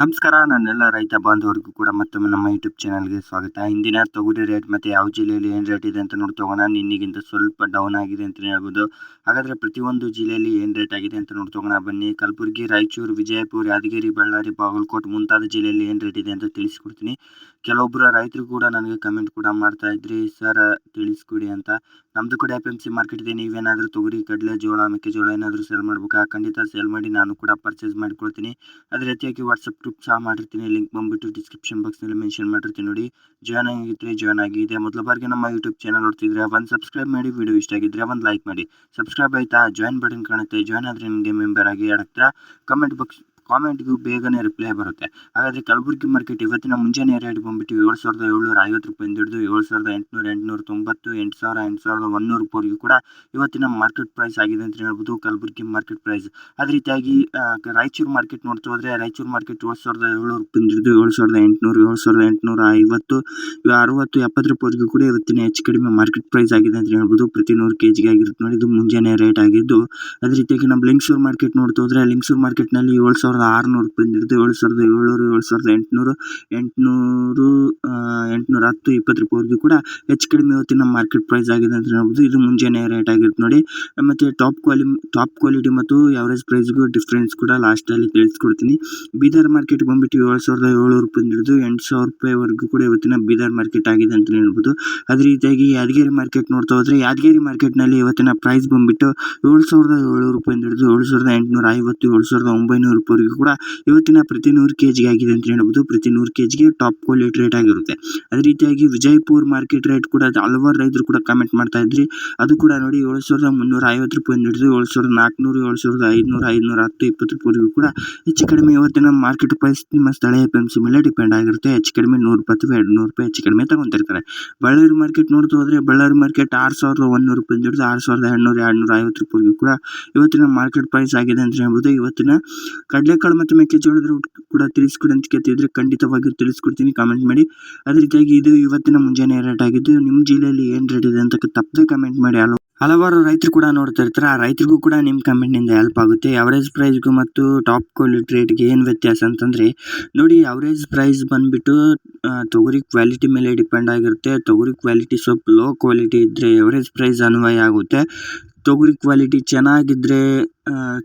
ನಮಸ್ಕಾರ. ನನ್ನೆಲ್ಲ ರೈತ ಬಾಂಧವರಿಗೂ ಕೂಡ ಮತ್ತೊಮ್ಮೆ ನಮ್ಮ ಯೂಟ್ಯೂಬ್ ಚಾನಲ್ಗೆ ಸ್ವಾಗತ. ಇಂದಿನ ತೊಗರಿ ರೇಟ್ ಮತ್ತು ಯಾವ ಜಿಲ್ಲೆಯಲ್ಲಿ ಏನು ರೇಟ್ ಇದೆ ಅಂತ ನೋಡ್ತೋಗೋಣ. ನಿನ್ನೆಗಿಂತ ಸ್ವಲ್ಪ ಡೌನ್ ಆಗಿದೆ ಅಂತಲೇ ಹೇಳ್ಬೋದು. ಹಾಗಾದರೆ ಪ್ರತಿಯೊಂದು ಜಿಲ್ಲೆಯಲ್ಲಿ ಏನು ರೇಟ್ ಆಗಿದೆ ಅಂತ ನೋಡ್ತೋಗೋಣ ಬನ್ನಿ. ಕಲಬುರಗಿ, ರಾಯಚೂರು, ವಿಜಯಪುರ, ಯಾದಗಿರಿ, ಬಳ್ಳಾರಿ, ಬಾಗಲಕೋಟೆ ಮುಂತಾದ ಜಿಲ್ಲೆಯಲ್ಲಿ ಏನು ರೇಟ್ ಇದೆ ಅಂತ ತಿಳಿಸ್ಕೊಡ್ತೀನಿ. ಕೆಲವೊಬ್ಬರು ರೈತರು ಕೂಡ ನನಗೆ ಕಮೆಂಟ್ ಕೂಡ ಮಾಡ್ತಾ ಇದ್ರಿ, ಸರ್ ತಿಳಿಸ್ಕೊಡಿ ಅಂತ. ನಮ್ಮದು ಕೂಡ FMC ಮಾರ್ಕೆಟ್ ಇದೆ. ನೀವೇನಾದರೂ ತೊಗರಿ, ಕಡಲೆ, ಜೋಳ, ಮೆಕ್ಕೆಜೋಳ ಏನಾದರೂ ಸೇಲ್ ಮಾಡ್ಬೇಕಾ? ಖಂಡಿತ ಸೇಲ್ ಮಾಡಿ, ನಾನು ಕೂಡ ಪರ್ಚೇಸ್ ಮಾಡಿಕೊಡ್ತೀನಿ. ಅದೇ ರೀತಿಯಾಗಿ ವಾಟ್ಸಪ್ ಗ್ರೂಪ್ ಸಹ ಮಾಡಿರ್ತೀನಿ. ಲಿಂಕ್ ಬಂದುಬಿಟ್ಟು ಡಿಸ್ಕ್ರಿಪ್ಷನ್ ಬಾಕ್ಸ್ನಲ್ಲಿ ಮೆನ್ಷನ್ ಮಾಡಿರ್ತೀನಿ ನೋಡಿ. ಜಾಯ್ನ್ ಆಗಿದ್ದರೆ ಜಾಯ್ನ್ ಆಗಿದೆ. ಮೊದಲ ಬಾರಿಗೆ ನಮ್ಮ ಯೂಟ್ಯೂಬ್ ಚಾನಲ್ ನೋಡ್ತಿದ್ರೆ ಒಂದು ಸಬ್ಸ್ಕ್ರೈಬ್ ಮಾಡಿ, ವಿಡಿಯೋ ಇಷ್ಟ ಆಗಿದ್ದರೆ ಒಂದು ಲೈಕ್ ಮಾಡಿ. ಸಬ್ಸ್ಕ್ರೈಬ್ ಆಯಿತಾ? ಜಾಯ್ನ್ ಬಟನ್ ಕಾಣುತ್ತೆ, ಜಾಯ್ನ್ ಆದರೆ ನಿಮಗೆ ಮೆಂಬರ್ ಆಗಿ ಹತ್ತಿರ ಕಾಮೆಂಟ್ಗೂ ಬೇಗನೆ ರಿಪ್ಲೈ ಬರುತ್ತೆ. ಹಾಗಾದರೆ ಕಲಬುರಗಿ ಮಾರ್ಕೆಟ್ ಇವತ್ತಿನ ಮುಂಜಾನೆ ರೇಟ್ ಬಂದುಬಿಟ್ಟು 7,750 ರೂಪಾಯಿಂದ ಹಿಡಿದು 7,890, 8,000 ರೂಪಾಯಿವರೆಗೂ ಕೂಡ ಇವತ್ತಿನ ಮಾರ್ಕೆಟ್ ಪ್ರೈಸ್ ಆಗಿದೆ ಅಂತ ಹೇಳ್ಬೋದು. Kalaburagi market price. ಅದೇ ರೀತಿಯಾಗಿ ರಾಯಚೂರು ಮಾರ್ಕೆಟ್ ನೋಡ್ತಾ ಹೋದರೆ ರಾಯಚೂರು ಮಾರ್ಕೆಟ್ 7,700 ರೂಪಾಯಿಂದ ಹಿಡಿದು 7,800, 7,850, 60, 70 ರೂಪಾಯಿವರೆಗೂ ಕೂಡ ಇವತ್ತಿನ ಹೆಚ್ಚು ಕಡಿಮೆ ಮಾರ್ಕೆಟ್ ಪ್ರೈಸ್ ಆಗಿದೆ ಅಂತ ಹೇಳ್ಬೋದು. ಪ್ರತಿ 100 kg ಆಗಿರುತ್ತೆ ನೋಡಿ. ಇದು ಮುಂಜಾನೆ ರೇಟ್ ಆಗಿದ್ದು. ಅದೇ ರೀತಿಯಾಗಿ ನಮ್ಮ ಲಿಂಗಸೂರು ಮಾರ್ಕೆಟ್ ನೋಡ್ತಾ ಹೋದರೆ ಲಿಂಗಸೂರು ಮಾರ್ಕೆಟ್ನಲ್ಲಿ 7,600 ರೂಪಾಯಿಂದ ಹಿಡಿದು 7,700, 7,800, 810, 20 ರೂಪಾಯಿವರೆಗೂ ಕೂಡ ಹೆಚ್ಚು ಕಡಿಮೆ ಇವತ್ತಿನ ಮಾರ್ಕೆಟ್ ಪ್ರೈಸ್ ಆಗಿದೆ ಅಂತ ಹೇಳ್ಬೋದು. ಇದು ಮುಂಜಾನೆ ರೇಟ್ ಆಗಿರುತ್ತೆ ನೋಡಿ. ಮತ್ತು ಟಾಪ್ ಕ್ವಾಲಿಟಿ ಮತ್ತು ಎವರೇಜ್ ಪ್ರೈಸ್ಗೂ ಡಿಫ್ರೆನ್ಸ್ ಕೂಡ ಲಾಸ್ಟಲ್ಲಿ ತಿಳಿಸ್ಕೊಡ್ತೀನಿ. ಬೀದರ್ ಮಾರ್ಕೆಟ್ ಬಂದುಬಿಟ್ಟು 7,700 ರೂಪಾಯಿಂದ ಹಿಡಿದು 8,000 ರೂಪಾಯಿವರೆಗೂ ಕೂಡ ಇವತ್ತಿನ ಬೀದರ್ ಮಾರ್ಕೆಟ್ ಆಗಿದೆ ಅಂತ ಹೇಳ್ಬೋದು. ಅದೇ ರೀತಿಯಾಗಿ ಯಾದಗಿರಿ ಮಾರ್ಕೆಟ್ ನೋಡ್ತಾ ಹೋದರೆ ಯಾದಗಿರಿ ಮಾರ್ಕೆಟ್ನಲ್ಲಿ ಇವತ್ತಿನ ಪ್ರೈಸ್ ಬಂದುಬಿಟ್ಟು 7,700 ರೂಪಾಯಿಂದ ಹಿಡಿದು 7,850, 7,900 ರೂಪಾಯಿವರೆಗೂ ಕೂಡ ಇವತ್ತಿನ ಪ್ರತಿ 100 kg ಆಗಿದೆ ಅಂತ ಹೇಳ್ಬೋದು. ಪ್ರತಿ 100 kgಗೆ ಟಾಪ್ ಕ್ವಾಲಿಟಿ ರೇಟ್ ಆಗಿರುತ್ತೆ. ಅದೇ ರೀತಿಯಾಗಿ ವಿಜಯಪುರ ಮಾರ್ಕೆಟ್ ರೇಟ್ ಕೂಡ ಹಲವಾರು ರೈತರು ಕೂಡ ಕಮೆಂಟ್ ಮಾಡ್ತಾ ಇದ್ರಿ. ಅದು ಕೂಡ ನೋಡಿ 7,350 ರೂಪಾಯಿಂದ ಹಿಡಿದು 7,400, 7,500, 510, 20 ರೂಪಾಯಿವರೆಗೂ ಕೂಡ ಹೆಚ್ಚು ಕಡಿಮೆ ಇವತ್ತಿನ ಮಾರ್ಕೆಟ್ ಪ್ರೈಸ್ ನಿಮ್ಮ ಸ್ಥಳೀಯ FMC ಮೇಲೆ ಡಿಪೆಂಡ್ ಆಗಿರುತ್ತೆ. ಹೆಚ್ಚು ಕಡಿಮೆ 100 ರೂಪಾಯಿ ಅಥವಾ 200 ರೂಪಾಯಿ ಹೆಚ್ಚು ಕಡಿಮೆ ತಗೊಂತಿರ್ತಾರೆ. ಬಳ್ಳಾರಿ ಮಾರ್ಕೆಟ್ ನೋಡ್ತಾ ಹೋದರೆ ಬಳ್ಳಾರಿ ಮಾರ್ಕೆಟ್ 6,100 ರೂಪಾಯಿಂದ ಹಿಡಿದು 6,200, 250 ರೂಪಾಯಿವರೆಗೂ ಕೂಡ ಇವತ್ತಿನ ಮಾರ್ಕೆಟ್ ಪ್ರೈಸ್ ಆಗಿದೆ ಅಂತ ಹೇಳ್ಬೋದು. ಇವತ್ತಿನ ಕಡಲೆಕಾಳು ಮತ್ತು ಮೆಕ್ಕೆಜೋಳದ ಕೂಡ ತಿಳಿಸ್ಕೊಡಿ ಅಂತ ಕೇಳ್ತಿದ್ರೆ ಖಂಡಿತವಾಗಿಯೂ ತಿಳಿಸ್ಕೊಡ್ತೀನಿ, ಕಾಮೆಂಟ್ ಮಾಡಿ. ಅದೇ ರೀತಿಯಾಗಿ ಇದು ಇವತ್ತಿನ ಮುಂಜಾನೆ ರೇಟ್ ಆಗಿದ್ದು. ನಿಮ್ಮ ಜಿಲ್ಲೆಯಲ್ಲಿ ಏನು ರೇಟ್ ಇದೆ ಅಂತ ತಪ್ಪದೆ ಕಮೆಂಟ್ ಮಾಡಿ. ಹಲವಾರು ರೈತರು ಕೂಡ ನೋಡ್ತಾ ಇರ್ತಾರೆ. ಆ ರೈತರಿಗೂ ಕೂಡ ನಿಮ್ಮ ಕಮೆಂಟ್ನಿಂದ ಹೆಲ್ಪ್ ಆಗುತ್ತೆ. ಅವರೇಜ್ ಪ್ರೈಸ್ಗೂ ಮತ್ತು ಟಾಪ್ ಕ್ವಾಲಿಟಿ ರೇಟ್ಗೆ ಏನು ವ್ಯತ್ಯಾಸ ಅಂತಂದರೆ ನೋಡಿ, ಅವರೇಜ್ ಪ್ರೈಸ್ ಬಂದುಬಿಟ್ಟು ತೊಗರಿ ಕ್ವಾಲಿಟಿ ಮೇಲೆ ಡಿಪೆಂಡ್ ಆಗಿರುತ್ತೆ. ತೊಗರಿ ಕ್ವಾಲಿಟಿ ಸ್ವಲ್ಪ ಲೋ ಕ್ವಾಲಿಟಿ ಇದ್ದರೆ ಅವರೇಜ್ ಪ್ರೈಸ್ ಅನ್ವಯ ಆಗುತ್ತೆ. ತೊಗರಿ ಕ್ವಾಲಿಟಿ ಚೆನ್ನಾಗಿದ್ದರೆ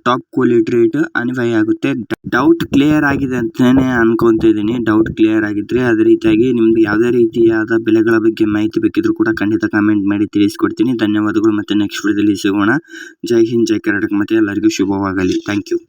ಟಾಪ್ ಕ್ವಾಲಿಟಿ ರೇಟ್ ಅನ್ವಯ ಆಗುತ್ತೆ. ಡೌಟ್ ಕ್ಲಿಯರ್ ಆಗಿದೆ ಅಂತಲೇ ಅನ್ಕೊತಿದ್ದೀನಿ. ಡೌಟ್ ಕ್ಲಿಯರ್ ಆಗಿದ್ದರೆ ಅದೇ ರೀತಿಯಾಗಿ ನಿಮ್ಗೆ ಯಾವುದೇ ರೀತಿಯಾದ ಬೆಲೆಗಳ ಬಗ್ಗೆ ಮಾಹಿತಿ ಬೇಕಿದ್ರೂ ಕೂಡ ಖಂಡಿತ ಕಮೆಂಟ್ ಮಾಡಿ ತಿಳಿಸ್ಕೊಡ್ತೀನಿ. ಧನ್ಯವಾದಗಳು. ಮತ್ತೆ ನೆಕ್ಸ್ಟ್ ವಿಡಿಯೋದಲ್ಲಿ ಸಿಗೋಣ. ಜೈ ಹಿಂದ್, ಜೈ ಕರ್ನಾಟಕ. ಮತ್ತು ಎಲ್ಲರಿಗೂ ಶುಭವಾಗಲಿ. Thank you.